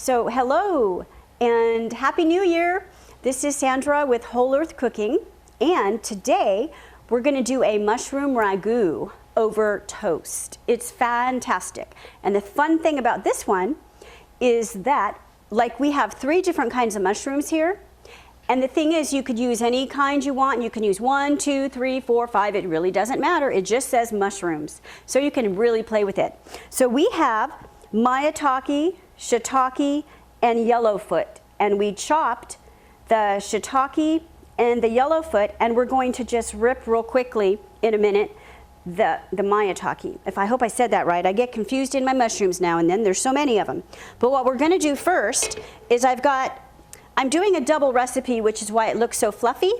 So hello and Happy New Year. This is Sandra with Whole Earth Cooking, and today we're going to do a mushroom ragu over toast. It's fantastic. And the fun thing about this one is that, like, we have 3 different kinds of mushrooms here. And the thing is, you could use any kind you want. You can use 1, 2, 3, 4, 5. It really doesn't matter. It just says mushrooms. So you can really play with it. So we have Miatake, Shiitake, and Yellowfoot. And we chopped the Shiitake and the Yellowfoot, and we're going to just rip real quickly in a minute the Miatake. I hope I said that right. I get confused in my mushrooms now and then. There's so many of them. But what we're going to do first is I'm doing a double recipe, which is why it looks so fluffy,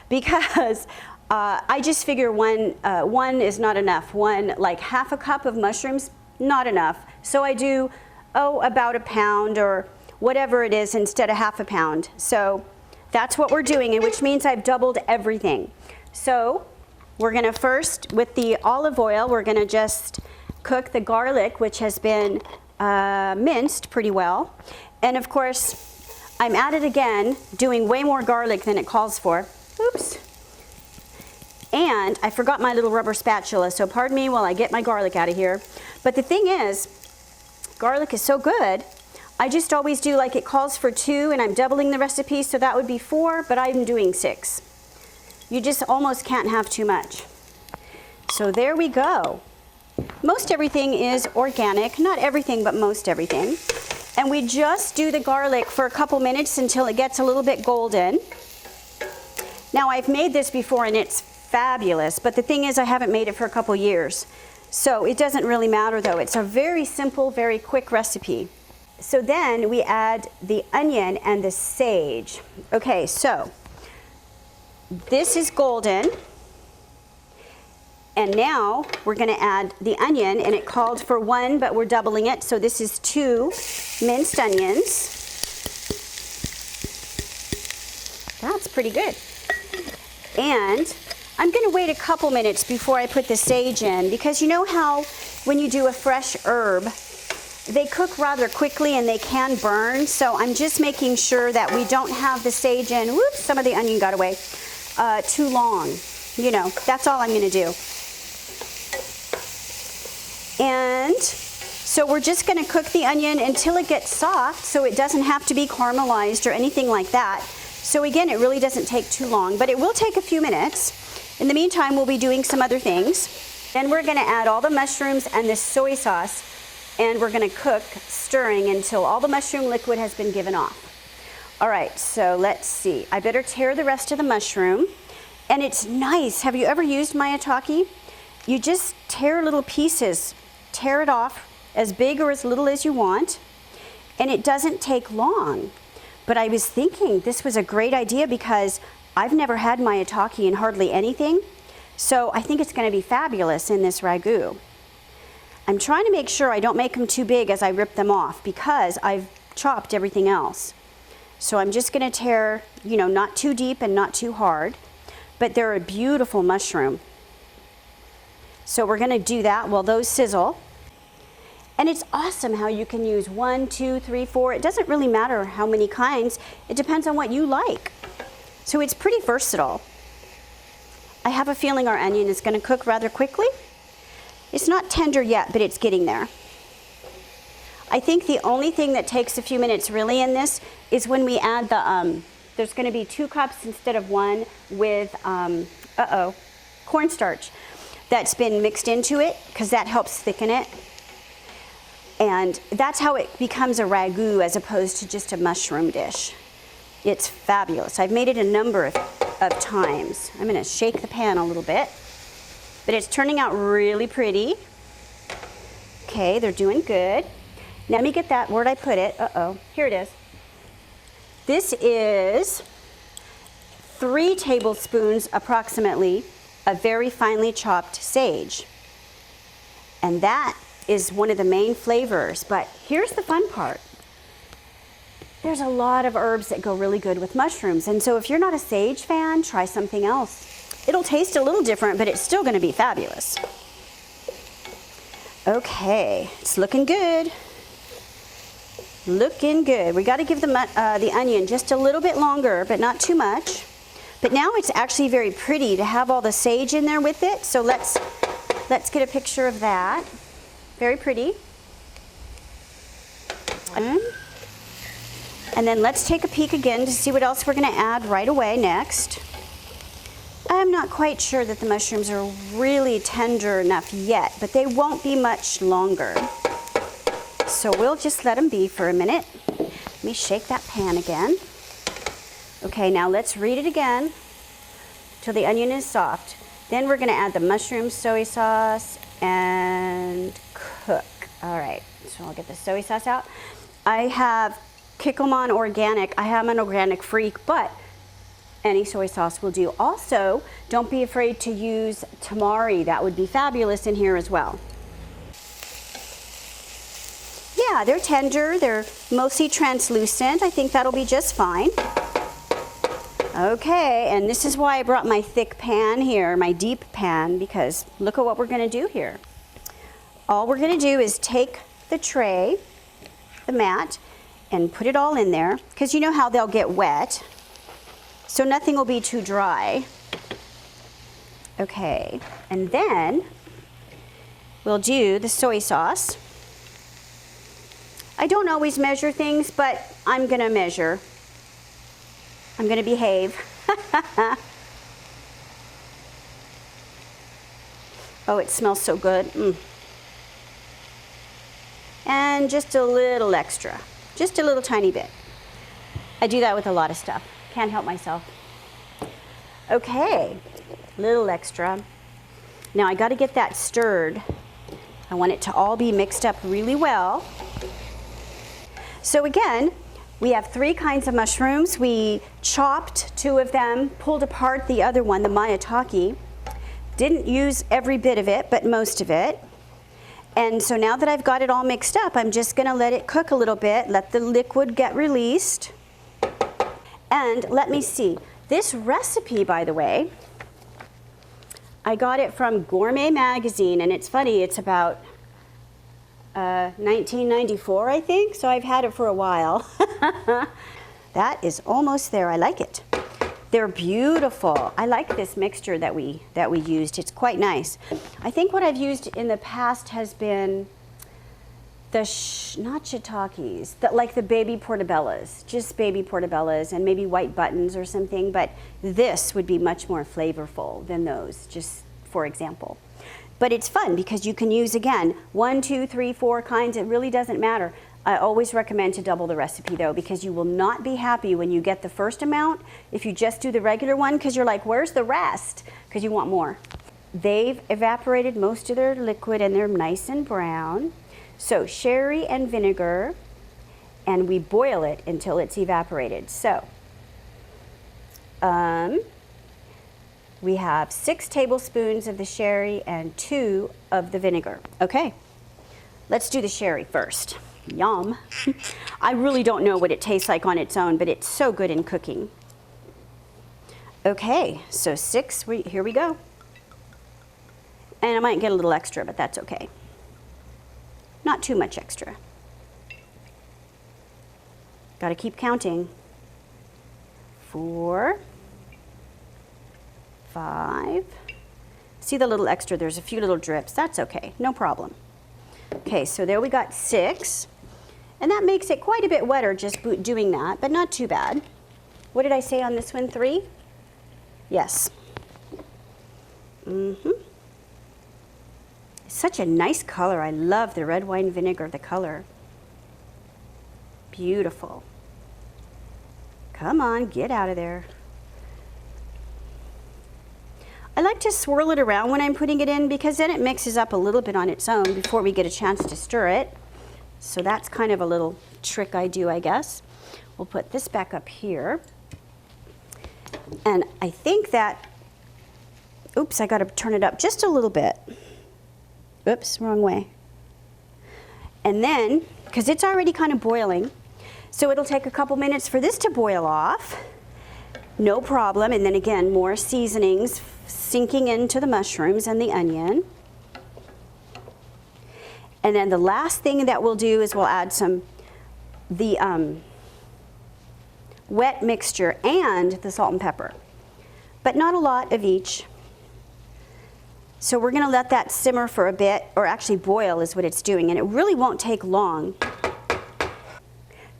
because I just figure one is not enough. Like half a cup of mushrooms, not enough. So I do, about a pound or whatever it is instead of half a pound. So that's what we're doing, and which means I've doubled everything. So we're going to first, with the olive oil, we're going to just cook the garlic, which has been minced pretty well. And of course, I'm at it again, doing way more garlic than it calls for. Oops. And I forgot my little rubber spatula, so pardon me while I get my garlic out of here. But the thing is, garlic is so good, I just always do like it calls for 2, and I'm doubling the recipe, so that would be 4, but I'm doing 6. You just almost can't have too much. So there we go. Most everything is organic, not everything, but most everything. And we just do the garlic for a couple minutes until it gets a little bit golden. Now, I've made this before and it's fabulous, but the thing is, I haven't made it for a couple years. So it doesn't really matter though. It's a very simple, very quick recipe. So then we add the onion and the sage. Okay, so this is golden. And now we're going to add the onion, and it called for 1, but we're doubling it. So this is 2 minced onions. That's pretty good. And I'm going to wait a couple minutes before I put the sage in, because you know how when you do a fresh herb, they cook rather quickly and they can burn. So I'm just making sure that we don't have the sage in. Whoops, some of the onion got away. Too long. You know, that's all I'm going to do. And so we're just going to cook the onion until it gets soft, so it doesn't have to be caramelized or anything like that. So again, it really doesn't take too long, but it will take a few minutes. In the meantime, we'll be doing some other things. Then we're going to add all the mushrooms and the soy sauce, and we're going to cook, stirring until all the mushroom liquid has been given off. All right, so let's see. I better tear the rest of the mushroom. And it's nice. Have you ever used Miatake? You just tear little pieces, tear it off as big or as little as you want, and it doesn't take long. But I was thinking this was a great idea because I've never had Miatake in hardly anything, so I think it's going to be fabulous in this ragu. I'm trying to make sure I don't make them too big as I rip them off, because I've chopped everything else. So I'm just going to tear, you know, not too deep and not too hard, but they're a beautiful mushroom. So we're going to do that while those sizzle. And it's awesome how you can use 1, 2, 3, 4. It doesn't really matter how many kinds. It depends on what you like. So it's pretty versatile. I have a feeling our onion is going to cook rather quickly. It's not tender yet, but it's getting there. I think the only thing that takes a few minutes really in this is when we add the, there's going to be 2 cups instead of 1 with, cornstarch that's been mixed into it, because that helps thicken it. And that's how it becomes a ragu as opposed to just a mushroom dish. It's fabulous. I've made it a number of times. I'm going to shake the pan a little bit, but it's turning out really pretty. Okay, they're doing good. Now let me get that, where'd I put it? Here it is. This is 3 tablespoons approximately of very finely chopped sage. And that is one of the main flavors. But here's the fun part. There's a lot of herbs that go really good with mushrooms. And so if you're not a sage fan, try something else. It'll taste a little different, but it's still going to be fabulous. Okay, it's looking good. Looking good. We got to give the onion just a little bit longer, but not too much. But now it's actually very pretty to have all the sage in there with it. So let's get a picture of that. Very pretty. And then let's take a peek again to see what else we're going to add right away next. I'm not quite sure that the mushrooms are really tender enough yet, but they won't be much longer. So we'll just let them be for a minute. Let me shake that pan again. Okay, now let's read it again till the onion is soft. Then we're gonna add the mushroom soy sauce and cook. All right, so I'll get the soy sauce out. I have Kikkoman organic. I am an organic freak, but any soy sauce will do. Also, don't be afraid to use tamari. That would be fabulous in here as well. Yeah, they're tender. They're mostly translucent. I think that'll be just fine. Okay, and this is why I brought my thick pan here, my deep pan, because look at what we're gonna do here. All we're gonna do is take the tray, the mat, and put it all in there, because you know how they'll get wet, so nothing will be too dry. Okay, and then we'll do the soy sauce. I don't always measure things, but I'm gonna measure. I'm gonna behave. Oh, it smells so good. And just a little extra, just a little tiny bit. I do that with a lot of stuff. Can't help myself. Okay, little extra. Now I gotta get that stirred. I want it to all be mixed up really well. So again, we have 3 kinds of mushrooms. We chopped 2 of them, pulled apart the other one, the Miatake. Didn't use every bit of it, but most of it. And so now that I've got it all mixed up, I'm just gonna let it cook a little bit, let the liquid get released. And let me see, this recipe, by the way, I got it from Gourmet Magazine, and it's funny, it's about 1994, I think, so I've had it for a while. That is almost there. I like it. They're beautiful. I like this mixture that we used. It's quite nice. I think what I've used in the past has been the not shiitakes, like the baby portobellas, just baby portobellas, and maybe white buttons or something. But this would be much more flavorful than those, just for example. But it's fun because you can use, again, 1, 2, 3, 4 kinds. It really doesn't matter. I always recommend to double the recipe, though, because you will not be happy when you get the first amount if you just do the regular one, because you're like, where's the rest? Because you want more. They've evaporated most of their liquid, and they're nice and brown. So sherry and vinegar, and we boil it until it's evaporated. So we have 6 tablespoons of the sherry and 2 of the vinegar. Okay, let's do the sherry first. Yum. I really don't know what it tastes like on its own, but it's so good in cooking. Okay, so 6, here we go. And I might get a little extra, but that's okay. Not too much extra. Got to keep counting. 4, 5. See the little extra? There's a few little drips. That's okay, no problem. Okay, so there we got 6. And that makes it quite a bit wetter just doing that, but not too bad. What did I say on this one? 3? Yes. Such a nice color. I love the red wine vinegar, the color. Beautiful. Come on, get out of there. I like to swirl it around when I'm putting it in, because then it mixes up a little bit on its own before we get a chance to stir it. So that's kind of a little trick I do, I guess. We'll put this back up here. And I think that, oops, I got to turn it up just a little bit. Oops, wrong way. And then, because it's already kind of boiling, so it'll take a couple minutes for this to boil off. No problem. And then again, more seasonings sinking into the mushrooms and the onion. And then the last thing that we'll do is we'll add some the wet mixture and the salt and pepper, but not a lot of each. So we're gonna let that simmer for a bit, or actually boil is what it's doing, and it really won't take long.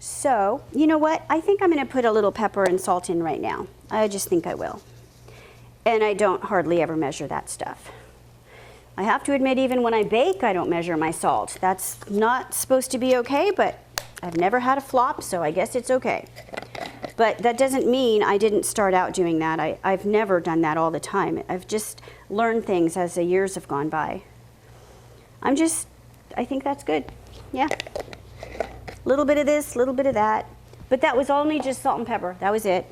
So, you know what? I think I'm gonna put a little pepper and salt in right now. I just think I will. And I don't hardly ever measure that stuff. I have to admit, even when I bake, I don't measure my salt. That's not supposed to be okay, but I've never had a flop, so I guess it's okay. But that doesn't mean I didn't start out doing that. I've never done that all the time. I've just learned things as the years have gone by. I think that's good. Yeah. A little bit of this, a little bit of that. But that was only just salt and pepper. That was it.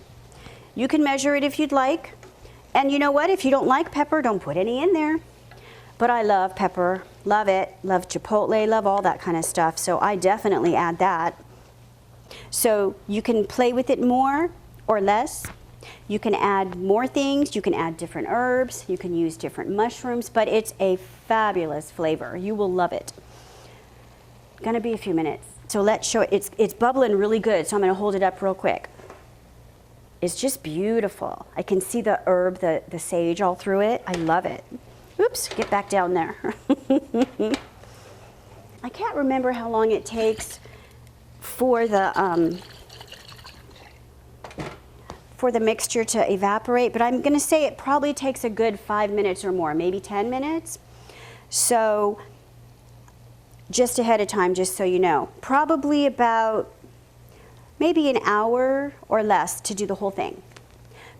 You can measure it if you'd like. And you know what? If you don't like pepper, don't put any in there. But I love pepper. Love it. Love chipotle. Love all that kind of stuff. So I definitely add that. So you can play with it more or less. You can add more things. You can add different herbs. You can use different mushrooms. But it's a fabulous flavor. You will love it. Gonna be a few minutes. So let's show it. It's bubbling really good, so I'm going to hold it up real quick. It's just beautiful. I can see the herb, the sage all through it. I love it. Oops, get back down there. I can't remember how long it takes for the mixture to evaporate, but I'm going to say it probably takes a good 5 minutes or more, maybe 10 minutes. So just ahead of time, just so you know. Probably about maybe an hour or less to do the whole thing.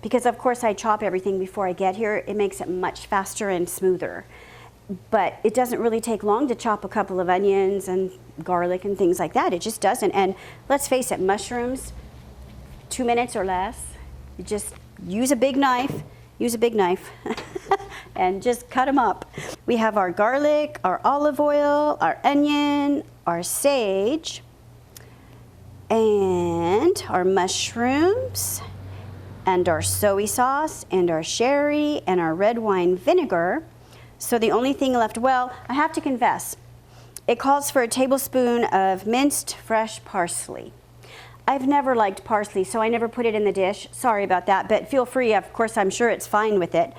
Because of course I chop everything before I get here. It makes it much faster and smoother. But it doesn't really take long to chop a couple of onions and garlic and things like that. It just doesn't. And let's face it, mushrooms, 2 minutes or less. You just use a big knife. Use a big knife and just cut them up. We have our garlic, our olive oil, our onion, our sage, and our mushrooms, and our soy sauce, and our sherry, and our red wine vinegar. So the only thing left, well, I have to confess, it calls for a tablespoon of minced fresh parsley. I've never liked parsley, so I never put it in the dish. Sorry about that, but feel free. Of course, I'm sure it's fine with it.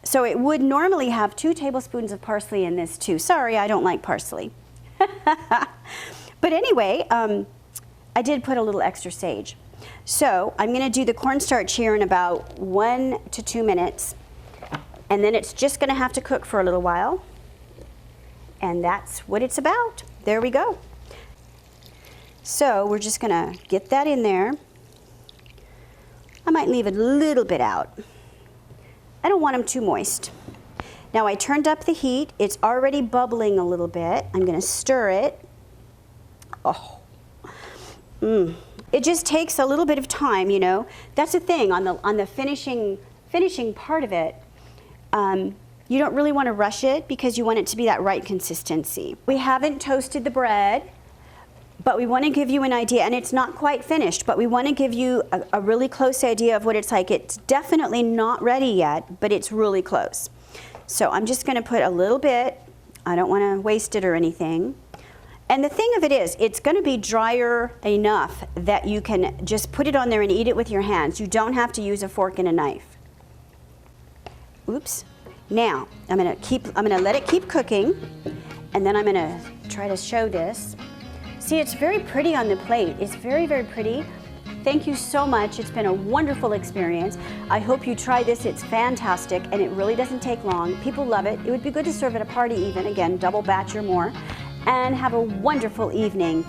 So it would normally have 2 tablespoons of parsley in this too. Sorry, I don't like parsley. But anyway, I did put a little extra sage. So I'm going to do the cornstarch here in about 1 to 2 minutes. And then it's just going to have to cook for a little while. And that's what it's about. There we go. So we're just going to get that in there. I might leave a little bit out. I don't want them too moist. Now I turned up the heat. It's already bubbling a little bit. I'm going to stir it. Oh. It just takes a little bit of time, you know. That's the thing on the finishing part of it. You don't really want to rush it because you want it to be that right consistency. We haven't toasted the bread. But we want to give you an idea, and it's not quite finished, but we want to give you a really close idea of what it's like. It's definitely not ready yet, but it's really close. So I'm just going to put a little bit. I don't want to waste it or anything. And the thing of it is, it's going to be drier enough that you can just put it on there and eat it with your hands. You don't have to use a fork and a knife. Oops. Now, I'm going to let it keep cooking, and then I'm going to try to show this. See, it's very pretty on the plate. It's very, very pretty. Thank you so much. It's been a wonderful experience. I hope you try this. It's fantastic, and it really doesn't take long. People love it. It would be good to serve at a party even. Again, double batch or more. And have a wonderful evening.